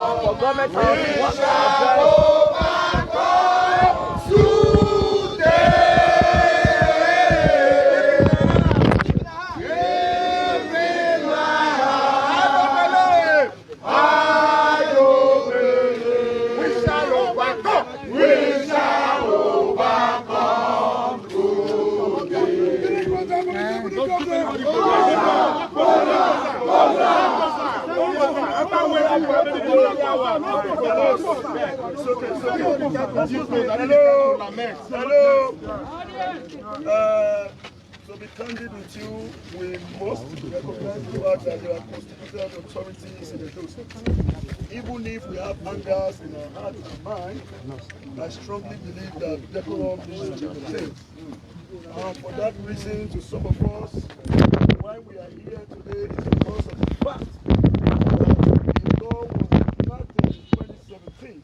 for government house. Hello. To be candid with you, we must recognize the fact that there are constitutional authorities in the host. Even if we have angers in our heart and mind, I strongly believe that decorum is to maintain. For that reason, to some of us, why we are here today is because of the fact that the law was enacted in 2017,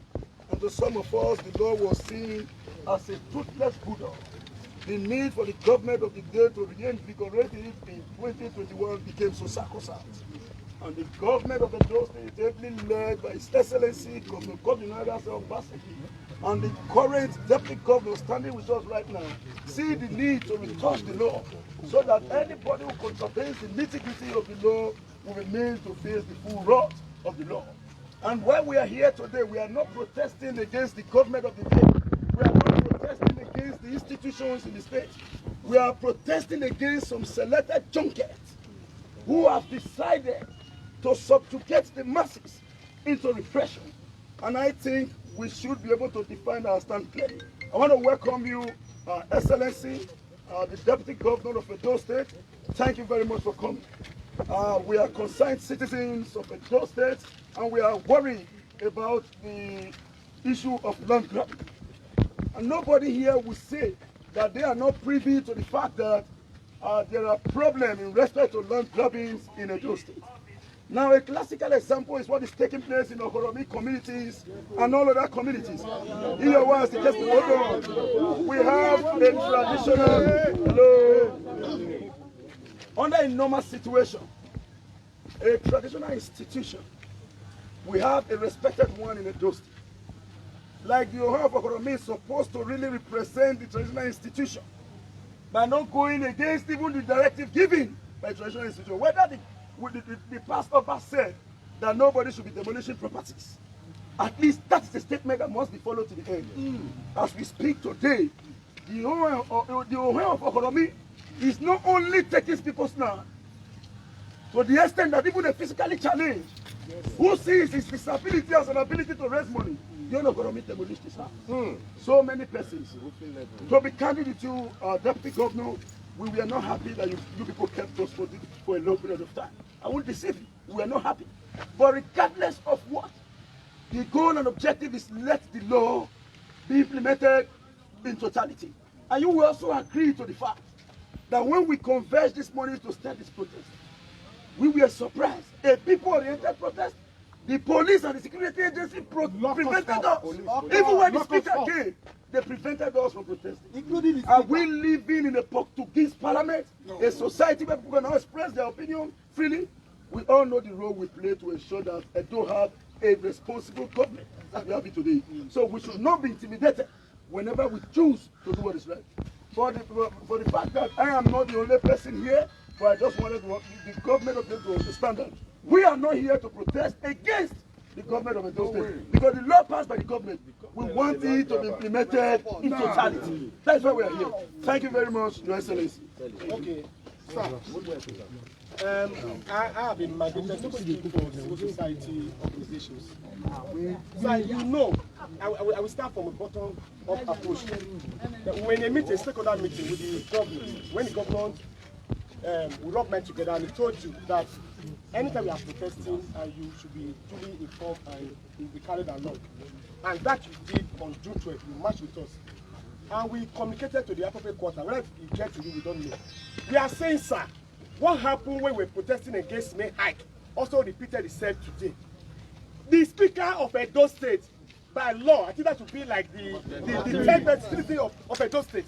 and to some of us, the law was seen as a toothless bulldog. The need for the government of the day to reinvigorate it in 2021 became so sacrosanct. And the government of the state, ably led by His Excellency Governor Kodinada Obaseki, and the current deputy governor standing with us right now, see the need to retouch the law so that anybody who contravenes the nitty-gritty of the law will remain to face the full wrath of the law. And while we are here today, we are not protesting against the government of the day. We are not protesting against the institutions in the state. We are protesting against some selected junkets who have decided to subjugate the masses into repression. And I think we should be able to define our stand clearly. I want to welcome you, Excellency, the Deputy Governor of Edo State. Thank you very much for coming. We are concerned citizens of Edo State, and we are worried about the issue of land grabbing. And nobody here will say that they are not privy to the fact that there are problems in respect to land grabbings in Edo State. Now, a classical example is what is taking place in Okoromi communities and all other communities. Here was the case of we have a traditional, under a normal situation, a traditional institution. We have a respected one in Edo State. Like the Oha of Okoromi is supposed to really represent the traditional institution by not going against even the directive given by the traditional institution. Whether the past Oba said that nobody should be demolishing properties. At least that's a statement that must be followed to the end. As we speak today, the Oha of Okoromi is not only taking people's land to the extent that even a physically challenged who sees his disability as an ability to raise money, the Oha of Okoromi demolished his house. So many persons. To be candid with you, Deputy Governor, we were not happy that you people kept us for a long period of time. I won't deceive you. We are not happy. But regardless of what, the goal and objective is let the law be implemented in totality. And you will also agree to the fact that when we converge this morning to start this protest, we were surprised. A people-oriented protest, the police and the security agency prevented us. Even when the speaker came, they prevented us from protesting. Are we living in a Portuguese parliament? No. A society where people can express their opinion freely? We all know the role we play to ensure that Edo have a responsible government as we have it today. So we should not be intimidated whenever we choose to do what is right. For the fact that I am not the only person here, but I just wanted the government of Edo to understand that we are not here to protest against the government of Edo State, because the law passed by the government, we want it to be implemented in totality. That's why we are here. Thank you very much, Your Excellency. Okay, sir. I have been mandated to speak for civil society organizations. So you know, I will start from a bottom-up approach. When a meeting, stakeholder meeting with the government, when the government we rub minds together, and he told you that anytime you are protesting, you should be duly informed and be carried along. And that you did on June 12th, you marched with us. And we communicated to the appropriate quarter. Whether it get to you, we don't know. We are saying, sir, what happened when we were protesting against May hike also repeated itself today. The Speaker of Edo State, by law, I think that should be like the 10th citizen of Edo State.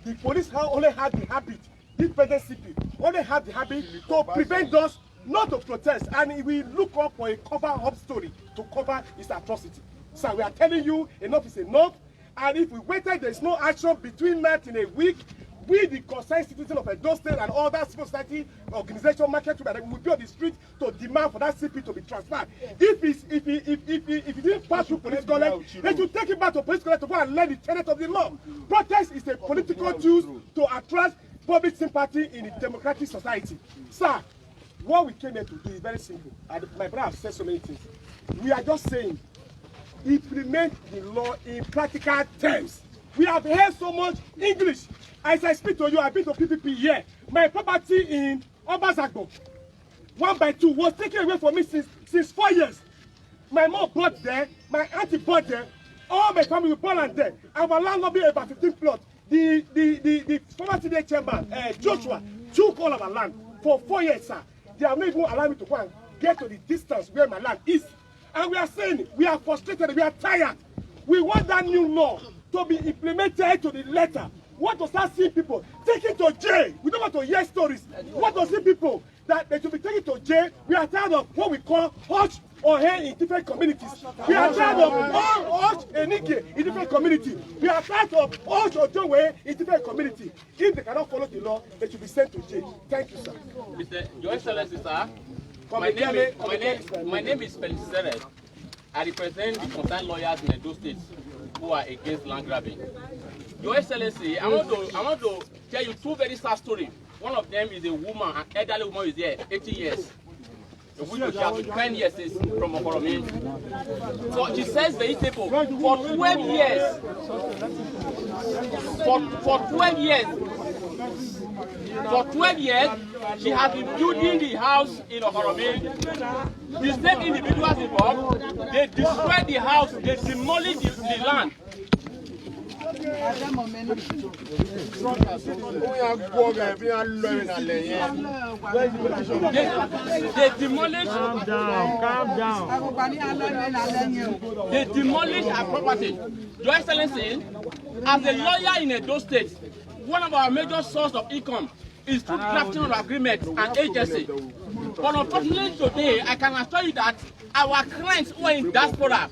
The police only had the habit, this present CP only had the habit to prevent us not to protest, and we look up for a cover-up story to cover his atrocity. So we are telling you, enough is enough. And if we waited, there is no action between that in a week. We, the concerned citizens of Edo State and other civil society organization, market group, will be on the street to demand for that CP to be transferred. If he didn't pass through police college, they should take him back to police college to go and learn the tenet of the law. Protest is a political tool to attract public sympathy in a democratic society. Sir, what we came here to do is very simple. And my brother has said so many things. We are just saying, implement the law in practical terms. We have heard so much English. As I speak to you, I've been to PPP here. My property in Obasagbo, 1 by 2, was taken away from me since 4 years. My mom bought there, my auntie bought there, all my family were born and there. Our landlord be about 15 plots. The former TDA chairman, Joshua, took all of our land for 4 years, sir. They have not even allowed me to go and get to the distance where my land is. And we are saying, we are frustrated, we are tired. We want that new law to be implemented to the letter. We want to start seeing people taken to jail. We don't want to hear stories. We want to see people that they should be taken to jail. We are tired of what we call hush or hair in different communities. We are tired of hush and nike in different communities. We are tired of hush or joe in different communities. If they cannot follow the law, they should be sent to jail. Thank you, sir. Mr. Your Excellency, sir. My name is Felix Seret. I represent the concerned lawyers in Edo State who are against land grabbing. Your Excellency, I want to tell you two very sad stories. One of them is a woman, an elderly woman who is here, 80 years. Which she has been 10 years from Okoromi. So she sells vegetable for 12 years. For 12 years. For 12 years, she has been building the house in Okoromi. The same individuals involved, they destroyed the house, they demolished the land. They demolished. Calm down. They demolished our property. Your Excellency, as a lawyer in Edo State, one of our major sources of income is through drafting of agreements and agency. But unfortunately today, I can assure you that our clients who are in diaspora,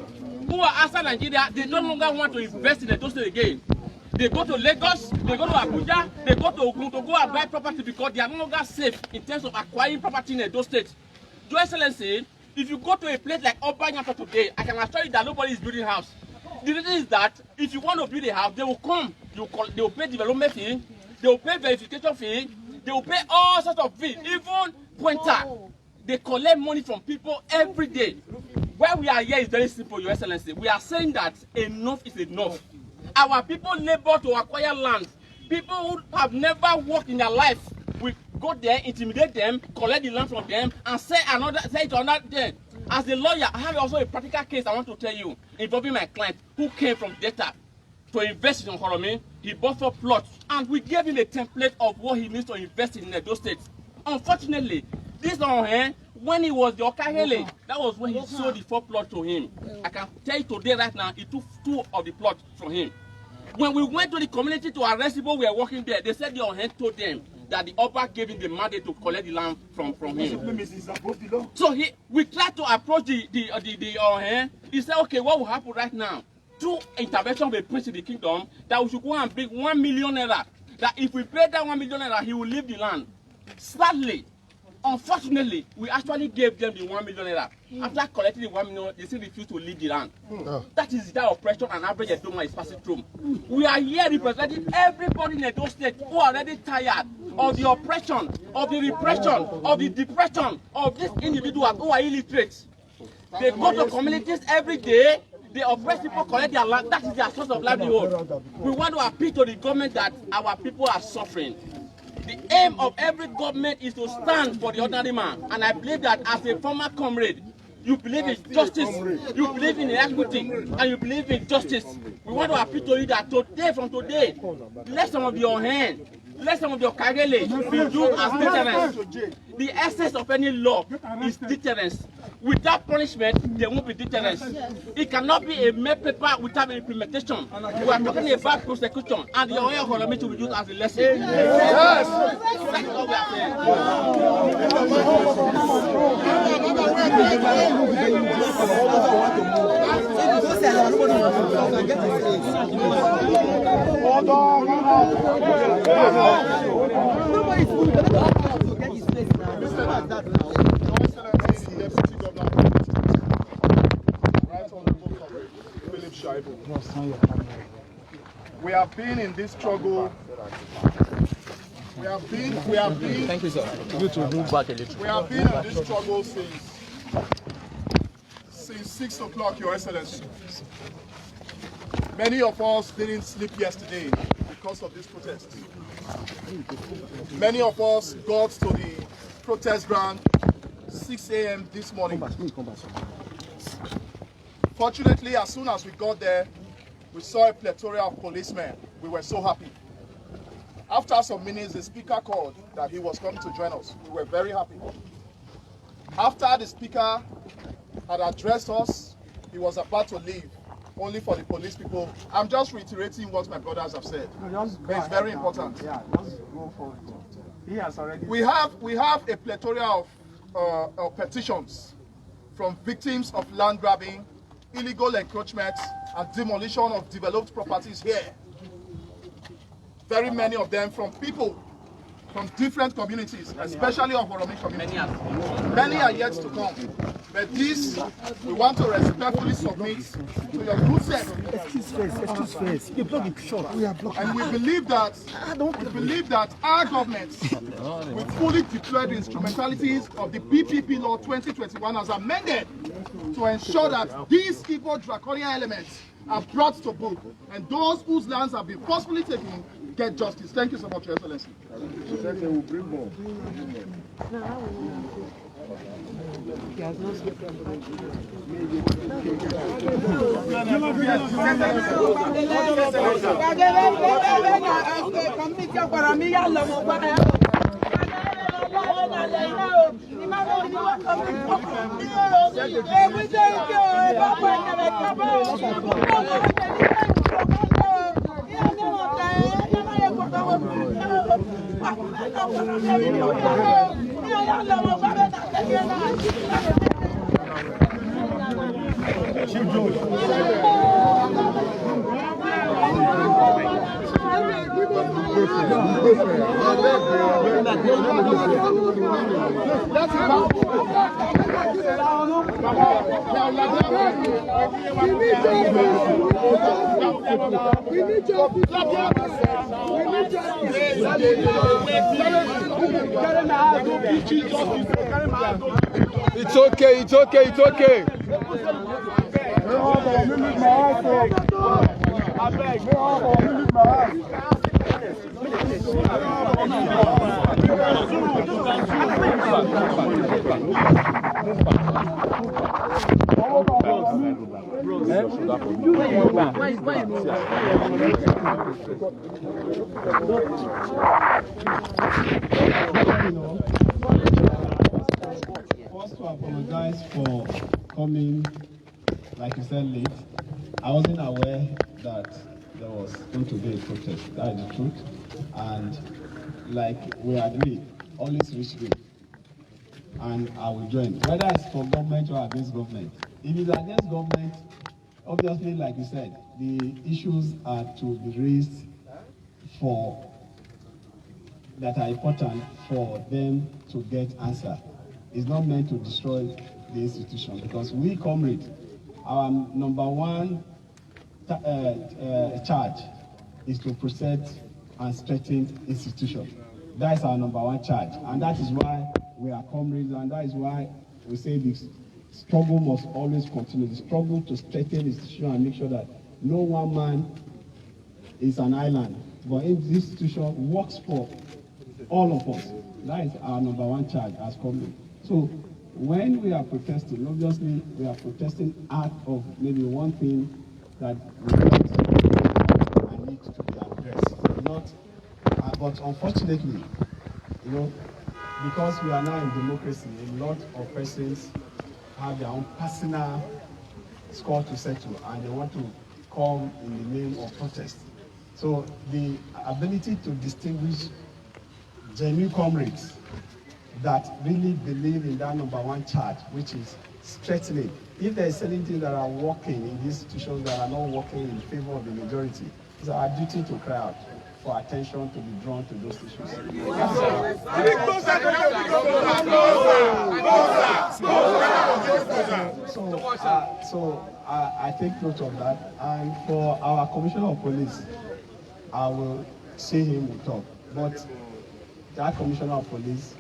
who are outside Nigeria, they no longer want to invest in Edo State again. They go to Lagos, they go to Abuja, they go to Ogun to go and buy property because they are no longer safe in terms of acquiring property in Edo State. Your Excellency, if you go to a place like Obanyata today, I can assure you that nobody is building a house. The reason is that if you want to build a house, they will come, they will pay development fee, they will pay verification fee, they will pay all sorts of fees, even pointer. They collect money from people every day. Where we are here is very simple, Your Excellency. We are saying that enough is enough. Our people labor to acquire land. People who have never worked in their life, we go there, intimidate them, collect the land from them, and say it to another day. As a lawyer, I have also a practical case I want to tell you involving my client who came from Delta to invest in Okoromi. He bought 4 plots, and we gave him a template of what he needs to invest in Edo State. Unfortunately, this on him, when he was the Okahele, that was when he sold the 4 plots to him. I can tell you today, right now, he took 2 of the plots from him. When we went to the community to arrest people, we were working there. They said the Ohen told them that the Oba gave him the mandate to collect the land from him. So we tried to approach the Ohen. He said, okay, what will happen right now? Through intervention of the prince in the kingdom, that we should go and bring 1 million naira. That if we pay that 1 million naira, he will leave the land. Sadly, unfortunately, we actually gave them the 1 million naira. After collecting the 1 million, they still refused to leave the land. That is that oppression and average Edo man is passing through. We are here representing everybody in Edo State who are already tired of the oppression, of the repression, of the depression of these individuals who are illiterate. They go to communities every day. They oppress people, collect their land. That is their source of livelihood. We want to appeal to the government that our people are suffering. The aim of every government is to stand for the ordinary man. And I believe that as a former comrade, you believe in justice, you believe in equity, and you believe in justice. We want to appeal to you that today, from today, let some of your hands let some of your karele be used as deterrence. The essence of any law is deterrence. Without punishment, there won't be deterrence. It cannot be a mere paper without implementation. We are talking about prosecution, and the oil economy to be used as a lesson. Yes! That's all we are saying. We have been in this struggle. We have been. Thank you, sir. You to move back a little. We have been in this struggle since 6 o'clock, Your Excellency. Many of us didn't sleep yesterday because of this protest. Many of us got to the protest ground 6 a.m. this morning. Fortunately, as soon as we got there, we saw a plethora of policemen. We were so happy. After some minutes, the speaker called that he was coming to join us. We were very happy. After the speaker had addressed us, he was about to leave, only for the police people. I'm just reiterating what my brothers have said. It's very important. Yeah, just go for it. He has already. We have a plethora of petitions from victims of land grabbing, illegal encroachment, and demolition of developed properties here. Very many of them from people from different communities, especially of Oromi community. Many are yet to come. But this, we want to respectfully submit to your good sense. Excuse face. You're blocking short. We are blocking. And we believe that our government will fully deploy the instrumentalities of the PPP Law 2021 as amended to ensure that these evil draconian elements are brought to book, and those whose lands have been forcefully taken get justice. Thank you so much, Your Excellency. It's okay. First to apologize for coming, like you said, late. I wasn't aware that there was going to be a protest. That is the truth. And like we agreed, always reach me. And I will join, whether it's for government or against government. If it's against government, obviously, like you said, the issues are to be raised for that are important for them to get answer. It's not meant to destroy the institution, because we, comrades, our number one charge is to protect and strengthen institution. That is our number one charge, and that is why we are comrades, and that is why we say this struggle must always continue. The struggle to strengthen the institution and make sure that no one man is an island, but in this institution works for all of us. That is our number one charge as comrades. So when we are protesting, obviously we are protesting out of maybe one thing that we want and need to be addressed, not But unfortunately, you know, because we are now in democracy, a lot of persons have their own personal score to settle and they want to come in the name of protest. So the ability to distinguish genuine comrades that really believe in that number one charge, which is strengthening. If there is certain that are working in these institutions that are not working in favor of the majority, it's our duty to cry out for attention to be drawn to those issues. So I take note of that. And for our Commissioner of Police, I will see him will talk. But that Commissioner of Police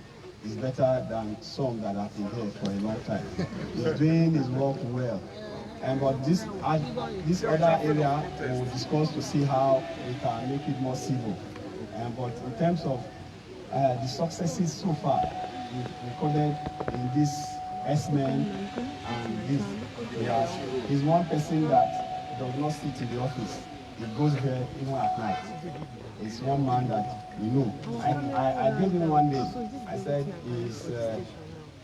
is better than some that have been here for a long time. He's doing his work well. But this other area we'll discuss to see how we can make it more civil. But in terms of the successes so far, we've recorded in this S-Men and this, he's one person that does not sit in the office. He goes there even at night. He's one man that we know. I gave him one name. I said he's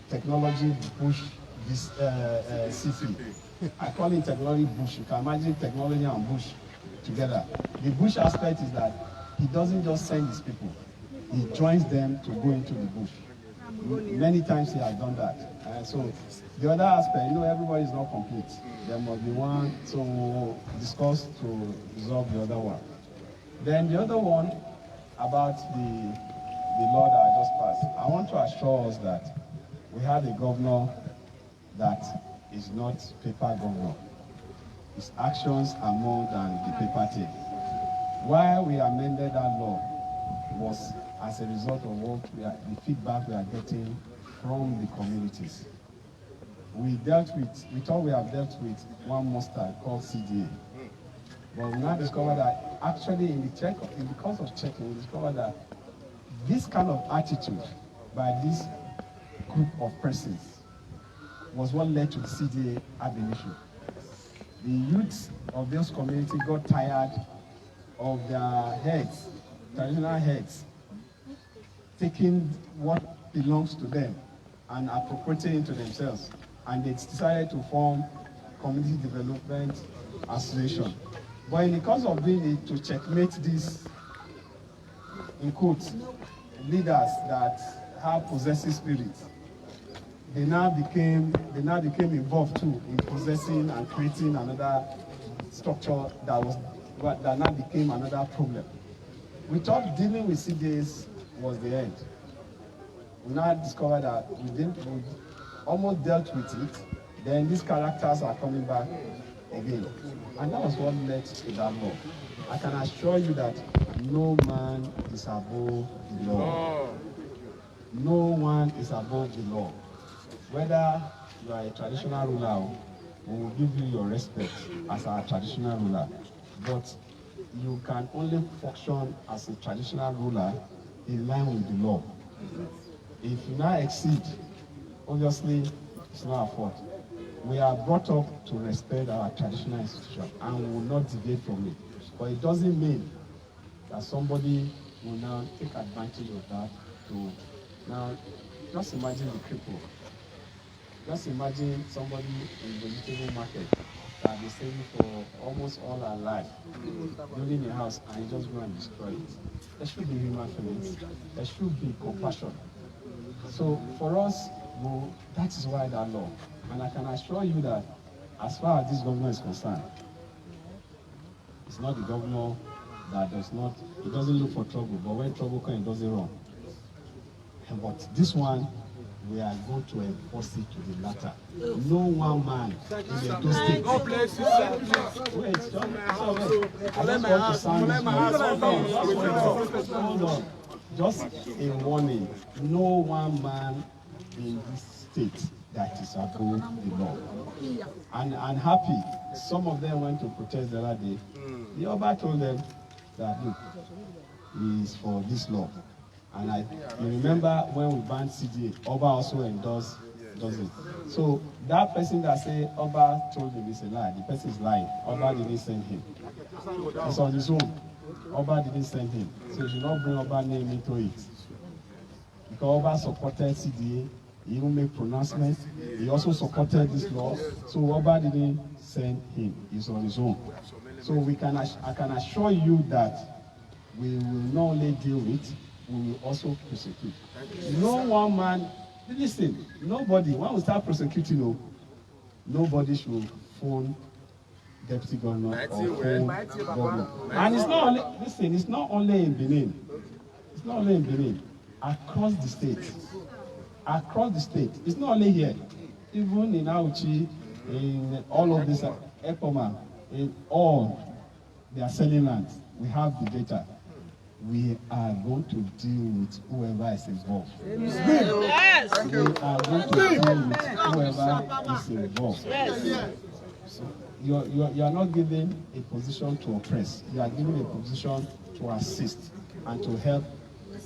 technology bush C3. I call it technology bush. You can imagine technology and bush together. The bush aspect is that he doesn't just send his people. He joins them to go into the bush. Many times he has done that. So the other aspect, you know, everybody is not complete. There must be one to discuss to resolve the other one. Then the other one about the law that I just passed. I want to assure us that we have a governor that is not paper governor. His actions are more than the paper tape. Why we amended that law was as a result of the feedback we are getting from the communities. We thought we have dealt with one monster called CDA. But we now discovered that actually in the course of checking, we discovered that this kind of attitude by this group of persons was what led to the CDA ab initio. The youths of those communities got tired of their heads, traditional heads, taking what belongs to them and appropriating it to themselves. And they decided to form Community Development Association. But in the course of doing it, to checkmate these, in quotes, leaders that have possessive spirits, they now became involved too in possessing and creating another structure that now became another problem. We thought dealing with CDAs was the end. We now discovered that we almost dealt with it. Then these characters are coming back again. And that was what led to that law. I can assure you that no man is above the law. No one is above the law. Whether you are a traditional ruler, we will give you your respect as our traditional ruler. But you can only function as a traditional ruler in line with the law. If you now exceed, obviously it's not our fault. We are brought up to respect our traditional institution and we will not deviate from it. But it doesn't mean that somebody will now take advantage of that to now just imagine the cripple. Just imagine somebody in the vegetable market that is saving for almost all our life, building a house and you just go and destroy it. There should be human feelings. There should be compassion. So for us, well, that is why that law. And I can assure you that as far as this governor is concerned, it's not the governor that he doesn't look for trouble, but when trouble comes, he does it wrong. But this one, we are going to enforce it to the latter. No one man in the two states. God bless you, sir. Wait, hold on. Just a warning. No one man in this state that is above the law. And happy, some of them went to protest the other day. The Oba told them that, look, he is for this law. And you remember when we banned CDA, Oba also endorsed does it. So that person that say Oba told him is a lie, the person is lying. Oba didn't send him. It's on his own. Oba didn't send him. So you should not bring Oba name into it. Because Oba supported CDA, he even made pronouncements. He also supported this law. So Oba didn't send him. He's on his own. So I can assure you that we will not only deal with, we will also prosecute. No one man, listen, nobody, when we start prosecuting, nobody should phone deputy governor or phone governor. And it's not only, listen, it's not only in Benin. It's not only in Benin. Across the state. Across the state. It's not only here. Even in Auchi, in all of this, Epoma, in all, they are selling land. We have the data. We are going to deal with whoever is involved. Yes. We are going to deal with whoever is involved. Yes. So you are not given a position to oppress. You are given a position to assist and to help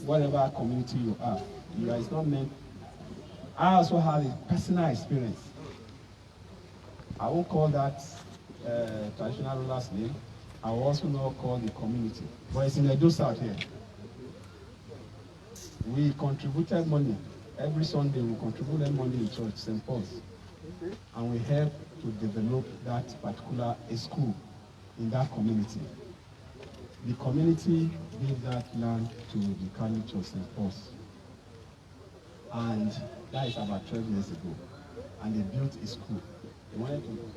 whatever community you are. It's not meant. I also have a personal experience. I won't call that traditional ruler's name. I will also not call the community. But it's in Edo South here. We contributed money. Every Sunday we contributed money in church, St. Paul's. And we helped to develop that particular school in that community. The community gave that land to the College of St. Paul's. And that is about 12 years ago. And they built a school.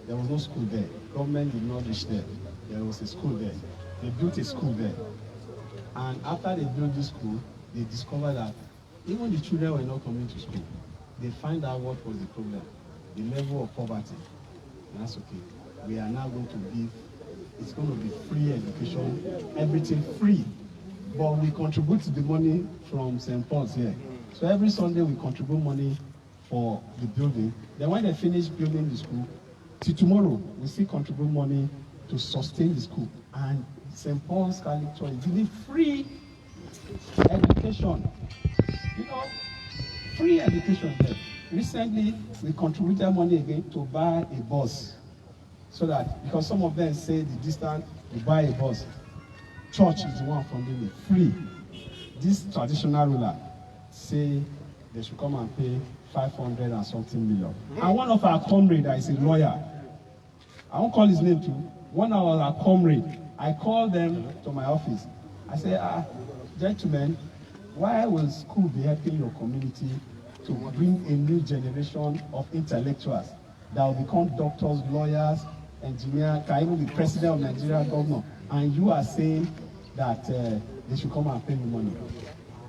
There was no school there. Government did not reach there. There was a school there. They built a school there. And after they built this school, they discovered that even the children were not coming to school. They find out what was the problem, the level of poverty. And that's okay. We are now going to give, it's going to be free education, everything free. But we contribute the money from St. Paul's here. So every Sunday we contribute money for the building. Then when they finish building the school, till tomorrow, we still contribute money to sustain the school. And St. Paul's Catholic Church is giving free education. You know, free education there. Recently, we contributed money again to buy a bus. So that, because some of them say the distance, we buy a bus. Church is the one funding it, free. This traditional ruler say they should come and pay 500 and something million. And one of our comrades that is a lawyer, I won't call his name too, one of our comrades, I called them to my office. I said, gentlemen, why will school be helping your community to bring a new generation of intellectuals that will become doctors, lawyers, engineers, can even be president of Nigeria, governor, and you are saying that they should come and pay me money?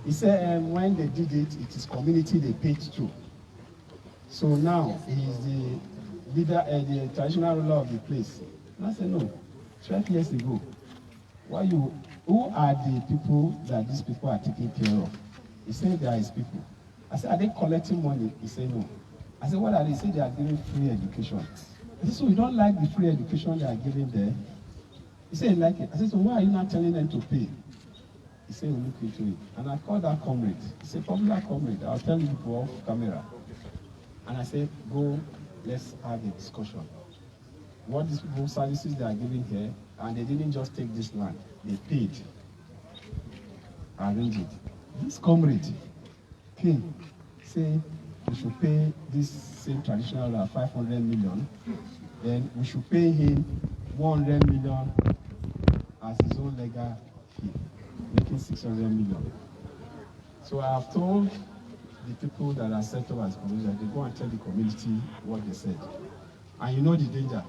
He said when they did it, it is community they paid to. So now he is the leader, the traditional ruler of the place. And I said, no, 12 years ago, who are the people that these people are taking care of? He said they are his people. I said, are they collecting money? He said, no. I said, what are they? He said they are giving free education. I said, so you don't like the free education they are giving there? He said he liked it. I said, so why are you not telling them to pay? He said, we'll look into it. And I called that comrade. It's a popular comrade. I'll tell you people off camera. And I said, go, let's have a discussion. What these people, services they are giving here, and they didn't just take this land, they paid. Arrange it. This comrade came, say we should pay this same traditional 500 million, then we should pay him 100 million as his own legal fee, making 600 million. So I have told the people that are set up as community that they go and tell the community what they said. And you know the danger.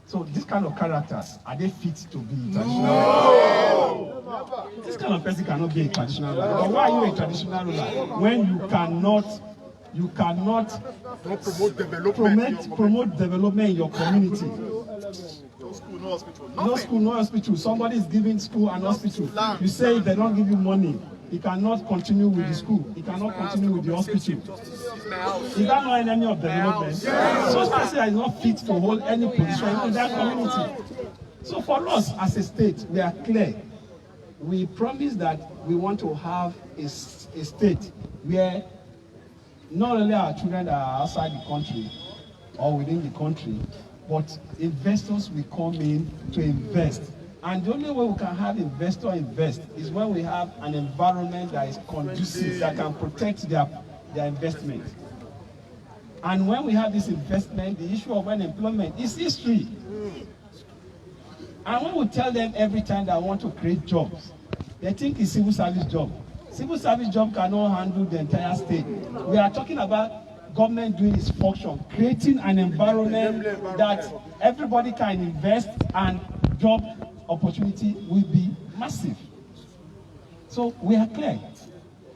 So this kind of characters, are they fit to be traditional? No. This kind of person cannot be a traditional ruler. But why are you a traditional ruler when you cannot promote development in your community? No school, no hospital. No school, no hospital. Somebody is giving school and hospital. You say they don't give you money. He cannot continue with the school. He cannot continue with the hospital. Is that not an enemy of development? So person is not fit to hold any position in that community. So for us as a state, we are clear. We promise that we want to have a state where not only our children that are outside the country or within the country, but investors will come in to invest. And the only way we can have investors invest is when we have an environment that is conducive, that can protect their investment. And when we have this investment, the issue of unemployment is history. And when we tell them every time that I want to create jobs, they think it's civil service job. Civil service job cannot handle the entire state. We are talking about government doing its function, creating an environment that everybody can invest and job opportunity will be massive. So we are clear.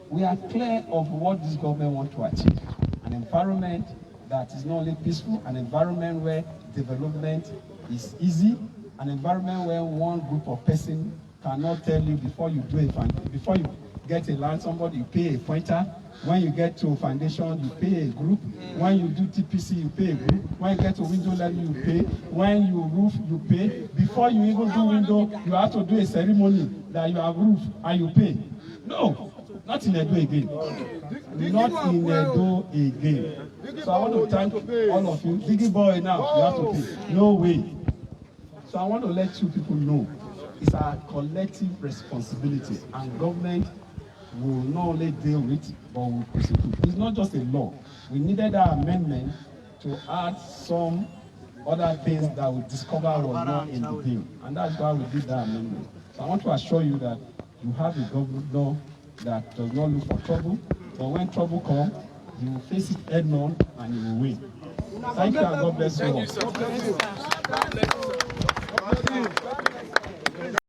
We are clear of what this government wants to achieve. An environment that is not only peaceful, an environment where development is easy, an environment where one group of persons cannot tell you before you get a land, somebody you pay a pointer. When you get to a foundation, you pay a group. When you do TPC, you pay a group. When you get to window level, you pay. When you roof, you pay. Before you even do window, you have to do a ceremony that you have roof and you pay. No, not in Edo again. Not in Edo again. So I want to thank all of you. Diggy boy now, you have to pay. No way. So I want to let you people know it's our collective responsibility, and government will not only deal with it, but will prosecute. It's not just a law. We needed that amendment to add some other things that we discovered were not in the bill, and that's why we did that amendment. So I want to assure you that you have a governor that does not look for trouble, but when trouble comes, he will face it head on and he will win. Thank you and God bless you all.